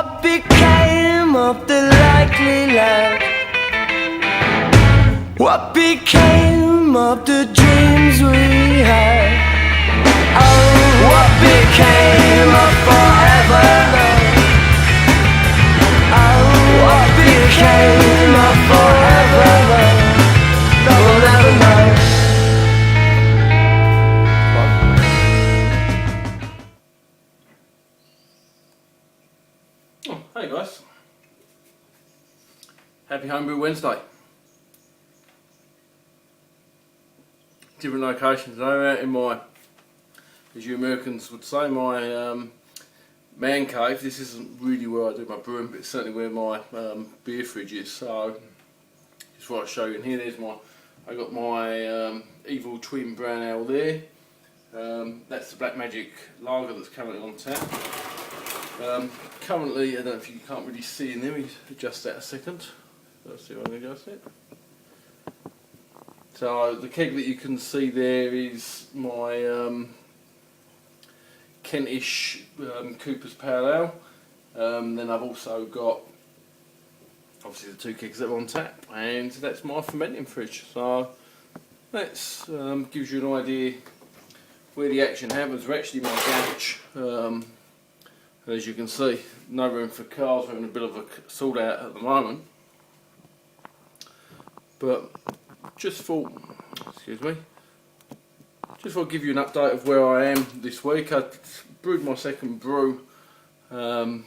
What became of the likely lad? What became of the dreams we had? Oh, what became of forever love? Oh, what became of forever love? No one ever knows. Oh, hey guys, happy Homebrew Wednesday. Different locations. I'm out in my, as you Americans would say, my man cave. This isn't really where I do my brewing, but it's certainly where my beer fridge is. So just what I show you in here. There's my, I got my Evil Twin Brown Ale there. That's the Black Magic Lager that's currently on tap. Currently, I don't know if you can't really see in there. We adjust that a second. Let's see if I can adjust it. So the keg that you can see there is my Kentish Cooper's Pale Ale. Then I've also got obviously the two kegs that are on tap, and that's my fermenting fridge. So that gives you an idea where the action happens. We're actually in my garage. As you can see, no room for cars. We're having a bit of a sort out at the moment, but just thought, excuse me, just thought I'd give you an update of where I am this week. I brewed my second brew on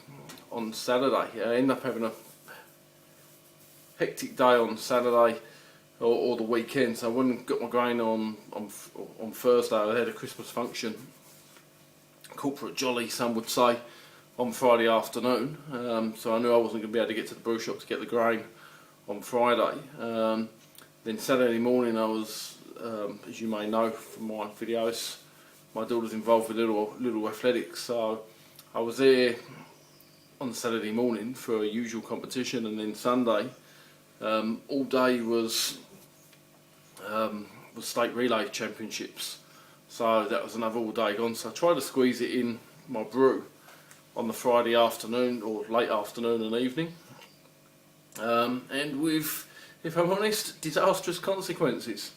Saturday. I ended up having a hectic day on Saturday or the weekend. So I went and got my grain on Thursday. I had a Christmas function, corporate jolly, some would say, on Friday afternoon. So I knew I wasn't going to be able to get to the brew shop to get the grain on Friday. Then Saturday morning I was, as you may know from my videos, my daughter's involved with little athletics, so I was there on Saturday morning for a usual competition, and then Sunday all day was state relay championships, so that was another all day gone. So I tried to squeeze it in my brew on the Friday afternoon or late afternoon and evening, and with, if I'm honest, disastrous consequences.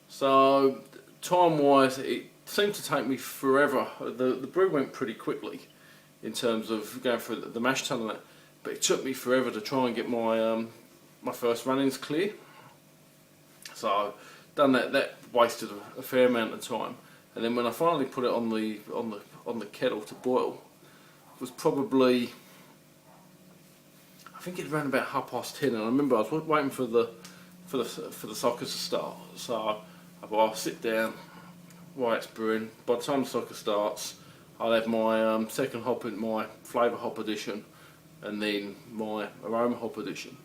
So time wise it seemed to take me forever. The brew went pretty quickly in terms of going through the mash tun and that, but it took me forever to try and get my my first run-ins clear. So done that wasted a fair amount of time, and then when I finally put it on the kettle to boil, it was probably, I think it ran about 10:30, and I remember I was waiting for the soccer to start. So I thought I'll sit down while it's brewing. By the time the soccer starts, I'll have my second hop in my flavour hop edition, and then my aroma hop edition,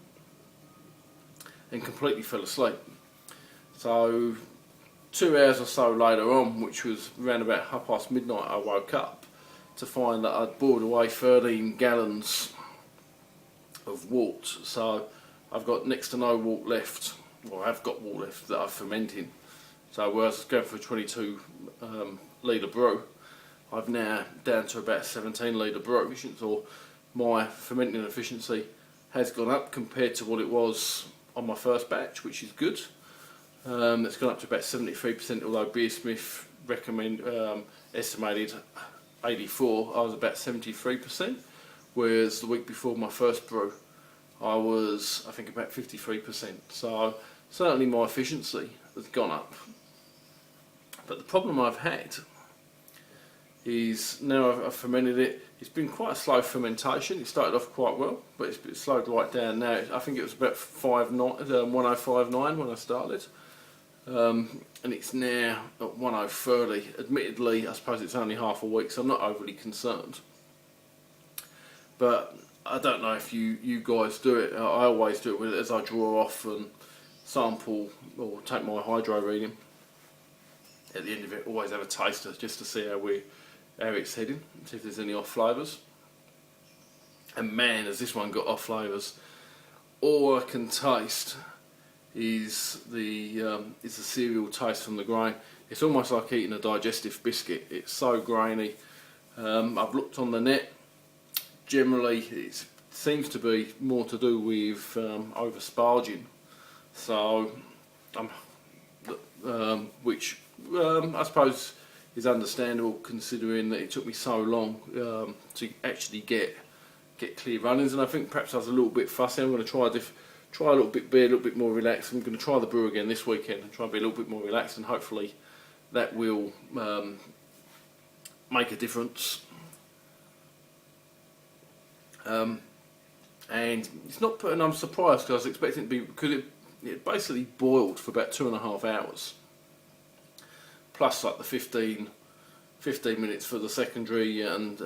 and completely fell asleep. So 2 hours or so later on, which was around about midnight, I woke up to find that I'd boiled away 13 gallons of wort. So I've got next to no wort left, or I've got wort left that I'm fermenting. So whereas I was going for a 22 litre brew, I've now down to about 17 litre brew, or my fermenting efficiency has gone up compared to what it was on my first batch, which is good. It's gone up to about 73%, although Beersmith estimated 84. I was about 73%, whereas the week before my first brew I was, I think, about 53%. So certainly my efficiency has gone up. But the problem I've had is now I've fermented it. It's been quite a slow fermentation. It started off quite well, but it's slowed right down now. I think it was about 1059 when I started, and it's now at 1030. Admittedly, I suppose it's only half a week, so I'm not overly concerned. But I don't know if you guys do it. I always do it as I draw off and sample or take my hydro reading. At the end of it, always have a taster just to see how it's heading, see if there's any off flavours. And man, has this one got off flavours. All I can taste is the cereal taste from the grain. It's almost like eating a digestive biscuit. It's so grainy. I've looked on the net. generally it seems to be more to do with over sparging. So, which I suppose is understandable considering that it took me so long to actually get clear runnings, and I think perhaps I was a little bit fussy. I'm going to try a little bit, be a little bit more relaxed. I'm going to try the brew again this weekend and try and be a little bit more relaxed, and hopefully that will make a difference. And it's not putting. I'm surprised because I was expecting it to be, because it basically boiled for about 2.5 hours, plus like the 15 minutes for the secondary and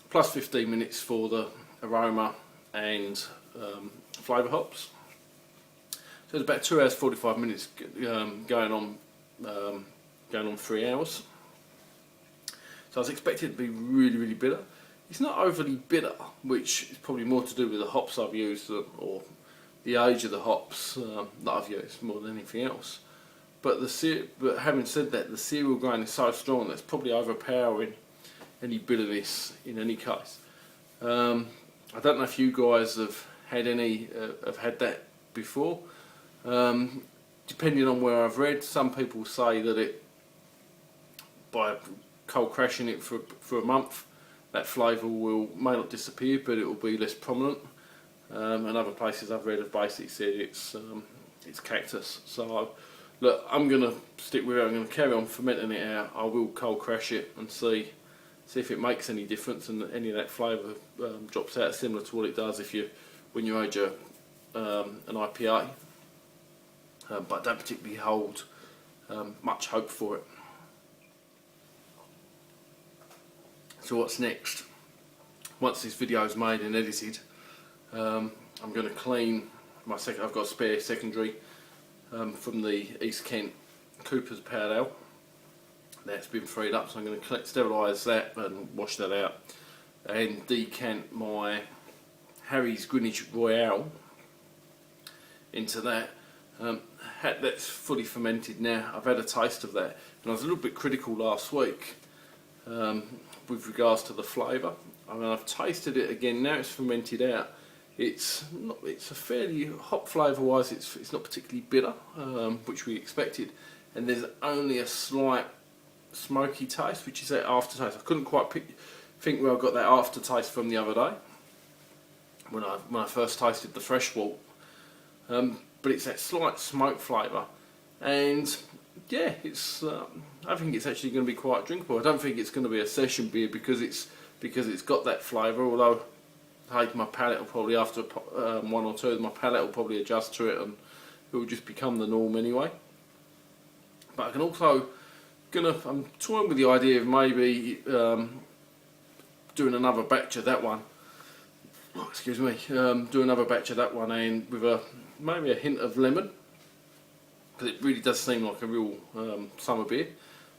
plus 15 minutes for the aroma and flavour hops. So it's about 2 hours 45 minutes going on 3 hours. So I was expecting it to be really bitter. It's not overly bitter, which is probably more to do with the hops I've used or the age of the hops that I've used more than anything else. But having said that, the cereal grain is so strong that it's probably overpowering any bitterness in any case. I don't know if you guys have had that before. Depending on where I've read, some people say that by cold crashing it for a month, that flavour may not disappear, but it will be less prominent. And other places I've read have basically said it's cactus. So look, I'm going to stick with it. I'm going to carry on fermenting it out. I will cold crash it and see if it makes any difference and any of that flavour drops out, similar to what it does when you age an IPA. But I don't particularly hold much hope for it. So what's next? Once this video is made and edited, I'm going to clean my second. I've got a spare secondary from the East Kent Cooper's Pale Ale. That's been freed up, so I'm going to sterilise that and wash that out and decant my Harry's Greenwich Royale into that. That's fully fermented now. I've had a taste of that, and I was a little bit critical last week with regards to the flavour. I mean, I've tasted it again now. It's fermented out. It's a fairly hop flavour wise. It's not particularly bitter, which we expected, and there's only a slight smoky taste, which is that aftertaste. I couldn't quite think where I got that aftertaste from the other day when I first tasted the fresh malt. But it's that slight smoke flavour, and yeah, I think it's actually going to be quite drinkable. I don't think it's going to be a session beer because it's got that flavour. Although, hey, my palate will probably, after one or two, my palate will probably adjust to it, and it will just become the norm anyway. But I can also I'm toying with the idea of maybe doing another batch of that one. Oh, excuse me. Do another batch of that one, and with maybe a hint of lemon, because it really does seem like a real summer beer.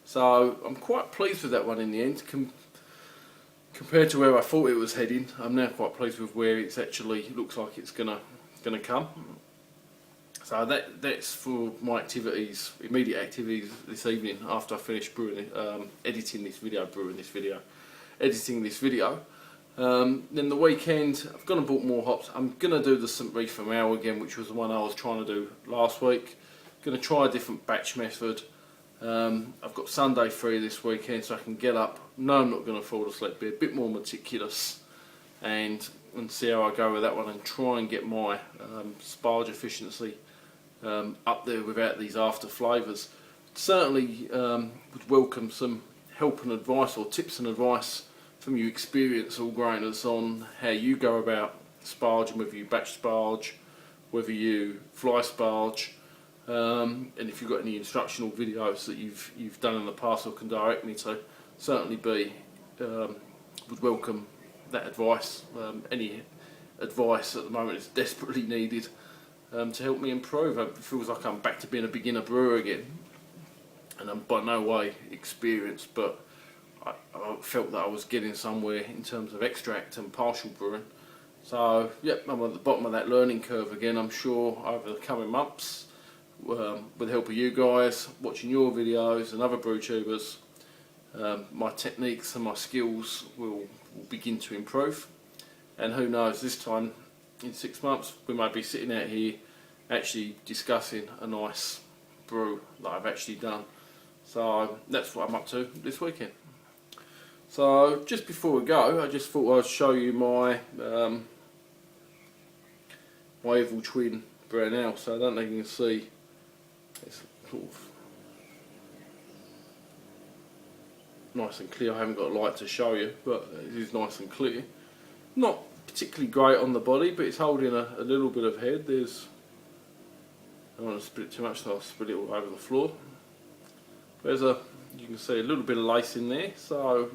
So I'm quite pleased with that one in the end. Compared to where I thought it was heading, I'm now quite pleased with where it's actually looks like it's gonna come. So that's for my immediate activities this evening after I finish editing this video. Then the weekend, I've gone and bought more hops. I'm gonna do the St. Reef from Ale again, which was the one I was trying to do last week. Gonna try a different batch method. I've got Sunday free this weekend, so I can get up. No, I'm not gonna fall asleep. Be a bit more meticulous and see how I go with that one, and try and get my sparge efficiency up there without these after flavours. Certainly would welcome some help and advice, or tips and advice from you experienced all grainers on how you go about sparging, whether you batch sparge, whether you fly sparge, and if you've got any instructional videos that you've done in the past or can direct me to, certainly would welcome that advice. Any advice at the moment is desperately needed to help me improve. It feels like I'm back to being a beginner brewer again, and I'm by no way experienced, but I felt that I was getting somewhere in terms of extract and partial brewing. So yep, I'm at the bottom of that learning curve again. I'm sure over the coming months, with the help of you guys, watching your videos and other brew tubers, my techniques and my skills will begin to improve. And who knows, this time in 6 months we may be sitting out here actually discussing a nice brew that I've actually done. So that's what I'm up to this weekend. So just before we go, I just thought I'd show you my my Evil Twin brown ale. So I don't know if you can see, it's sort of nice and clear. I haven't got a light to show you, but it is nice and clear. Not particularly great on the body, but it's holding a little bit of head. There's, I don't want to split it too much, so I'll split it all over the floor. There's you can see a little bit of lace in there, so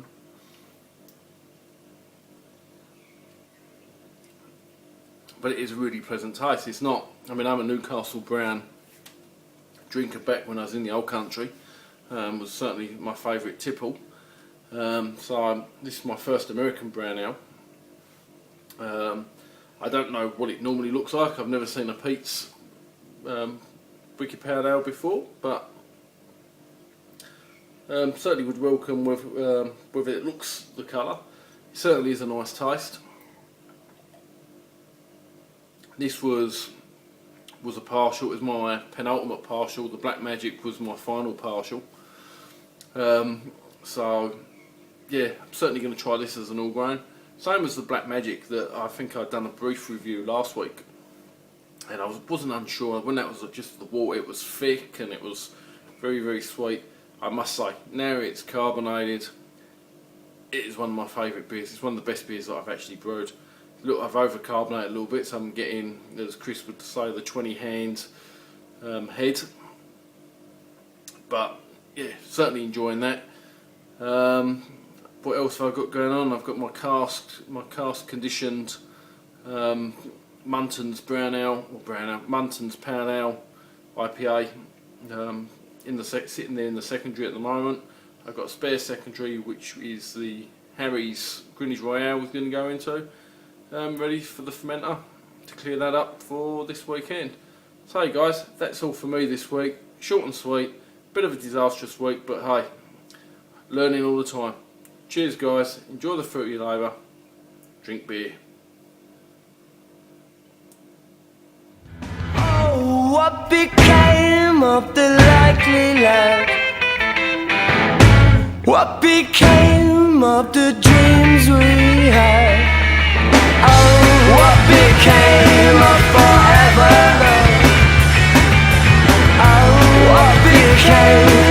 but it is a really pleasant taste. It's not, I mean, I'm a Newcastle brown drinker back when I was in the old country. Was certainly my favourite tipple. So this is my first American brown ale. I don't know what it normally looks like. I've never seen a Pete's Wicked Pale Ale before, but certainly would welcome whether it looks the colour. It certainly is a nice taste. This was a partial. It was my penultimate partial. The Black Magic was my final partial. So yeah, I'm certainly going to try this as an all grain. Same as the Black Magic that I think I'd done a brief review last week, and I wasn't unsure when that was just the water. It was thick and it was very, very sweet. I must say, now it's carbonated, it is one of my favourite beers. It's one of the best beers that I've actually brewed. Look, I've over-carbonated a little bit, so I'm getting, as Chris would say, the 20 hand head. But yeah, certainly enjoying that. What else have I got going on? I've got my cask conditioned Munton's Munton's Pale Ale IPA sitting there in the secondary at the moment. I've got a spare secondary, which is the Harry's Greenwich Royale was going to go into. Ready for the fermenter to clear that up for this weekend. So hey guys, that's all for me this week. Short and sweet, bit of a disastrous week, but hey, learning all the time. Cheers guys, enjoy the fruit of your labour, drink beer. Oh, what became of the likely lad? What became of the dreams we had? Oh, what became of forever love? Oh, what became